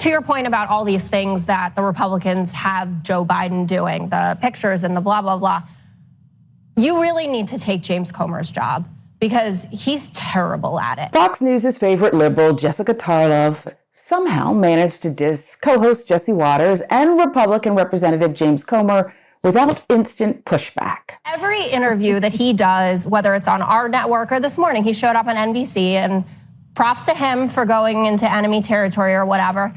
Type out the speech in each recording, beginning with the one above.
to your point about all these things that the Republicans have Joe Biden doing, the pictures and the blah, blah, blah, you really need to take James Comer's job because he's terrible at it. Fox News' favorite liberal, Jessica Tarlov, somehow managed to diss co-host Jesse Waters and Republican Representative James Comer without instant pushback. Every interview that he does, whether it's on our network or this morning, he showed up on NBC, and props to him for going into enemy territory or whatever.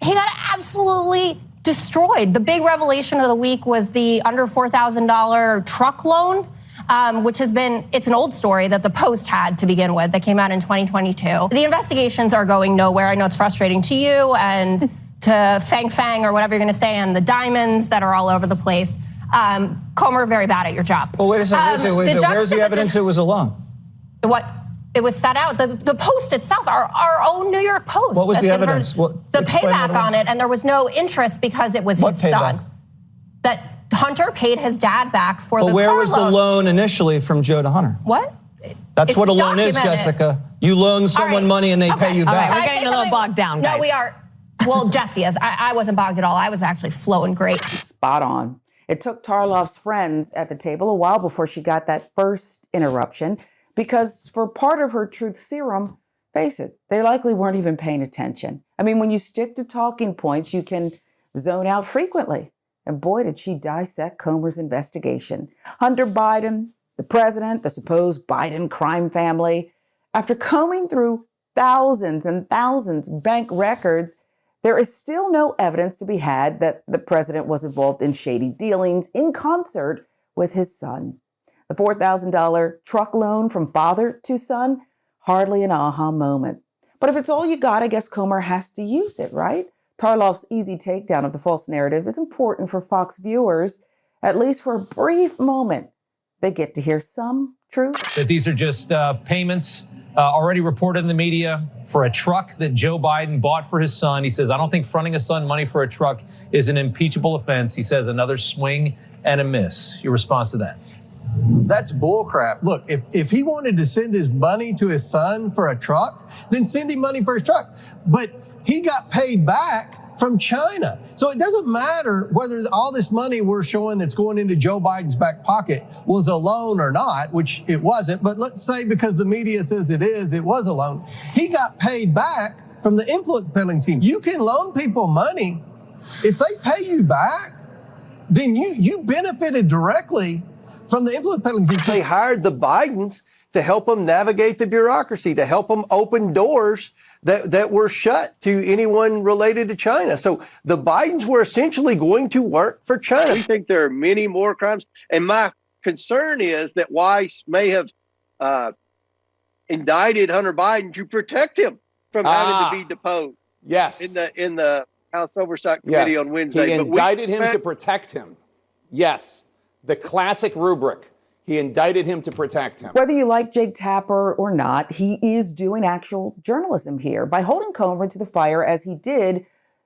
He got absolutely destroyed. The big revelation of the week was the under $4,000 truck loan, which has been, it's an old story that the Post had to begin with that came out in 2022. The investigations are going nowhere. I know it's frustrating to you and to Fang or whatever you're going to say, and the diamonds that are all over the place. Comer, very bad at your job. Well, wait a second. Where's the evidence it was a loan? What? It was set out. The Post itself, our own New York Post. What was the evidence? The payback on it, and there was no interest because it was his son. That Hunter paid his dad back for the car loan. But where was the loan initially from Joe to Hunter? What? That's what a loan is, Jessica. You loan someone money and they pay you back. We're getting a little bogged down, guys. No, we are. Well, Jesse is. I wasn't bogged at all. I was actually flowing great. Spot on. It took Tarlov's friends at the table a while before she got that first interruption, because for part of her truth serum, face it, they likely weren't even paying attention. I mean, when you stick to talking points, you can zone out frequently. And boy, did she dissect Comer's investigation. Hunter Biden, the president, the supposed Biden crime family. After combing through thousands and thousands of bank records, there is still no evidence to be had that the president was involved in shady dealings in concert with his son. The $4,000 truck loan from father to son, hardly an aha moment. But if it's all you got, I guess Comer has to use it, right? Tarlov's easy takedown of the false narrative is important for Fox viewers. At least for a brief moment, they get to hear some truth. That these are just payments already reported in the media for a truck that Joe Biden bought for his son. He says, I don't think fronting a son money for a truck is an impeachable offense. He says another swing and a miss. Your response to that? That's bullcrap. Look, if he wanted to send his money to his son for a truck, then send him money for his truck. But he got paid back from China. So it doesn't matter whether all this money we're showing that's going into Joe Biden's back pocket was a loan or not, which it wasn't. But let's say because the media says it was a loan. He got paid back from the influence peddling scheme. You can loan people money. If they pay you back, then you benefited directly from the influence peddling scheme. They hired the Bidens to help them navigate the bureaucracy, to help them open doors that were shut to anyone related to China. So the Bidens were essentially going to work for China. We think there are many more crimes. And my concern is that Weiss may have indicted Hunter Biden to protect him from having to be deposed. Yes. In the House Oversight Committee on Wednesday. He indicted him to protect him. Yes. The classic rubric. He indicted him to protect him. Whether you like Jake Tapper or not, he is doing actual journalism here by holding Comer to the fire as he did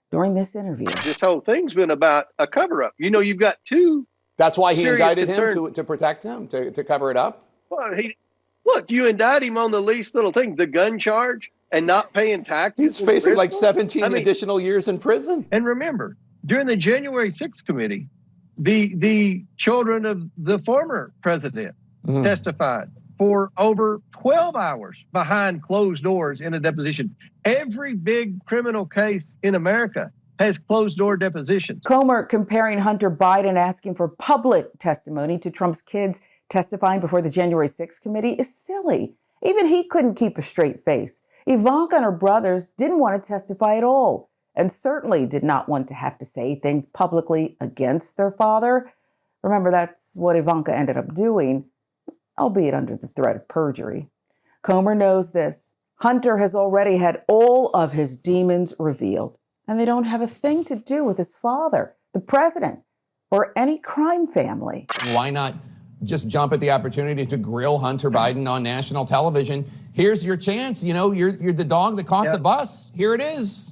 during this interview. This whole thing's been about a cover-up. You know, you've got two. That's why he indicted concerns. him to protect him, to cover it up? Well, look, you indict him on the least little thing, the gun charge and not paying taxes. He's facing like 17 additional years in prison. And remember, during the January 6th committee, the children of the former president testified for over 12 hours behind closed doors in a deposition. Every big criminal case in America has closed door depositions. Comer comparing Hunter Biden asking for public testimony to Trump's kids testifying before the January 6th committee is silly. Even he couldn't keep a straight face. Ivanka and her brothers didn't want to testify at all, and certainly did not want to have to say things publicly against their father. Remember, that's what Ivanka ended up doing, albeit under the threat of perjury. Comer knows this. Hunter has already had all of his demons revealed, and they don't have a thing to do with his father, the president, or any crime family. Why not just jump at the opportunity to grill Hunter Biden on national television? Here's your chance. You know, you're the dog that caught the bus. Here it is.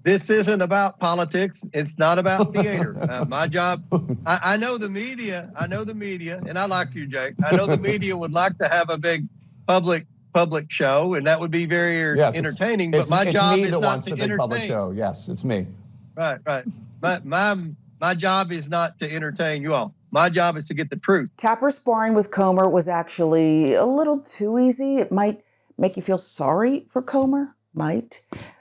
This isn't about politics. It's not about theater. My job, I know the media, and I like you, Jake. I know the media would like to have a big public public show, and that would be very Yes, entertaining. But my it's job me is that not wants to the big public entertain. show. Yes, it's me. Right. My job is not to entertain you all. My job is to get the truth. Tapper sparring with Comer was actually a little too easy. It might make you feel sorry for Comer,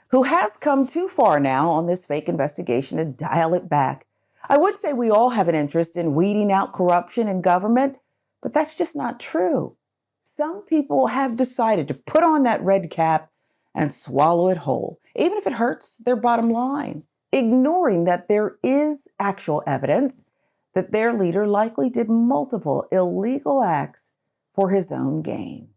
who has come too far now on this fake investigation to dial it back. I would say we all have an interest in weeding out corruption in government, but that's just not true. Some people have decided to put on that red cap and swallow it whole, even if it hurts their bottom line, ignoring that there is actual evidence that their leader likely did multiple illegal acts for his own gain.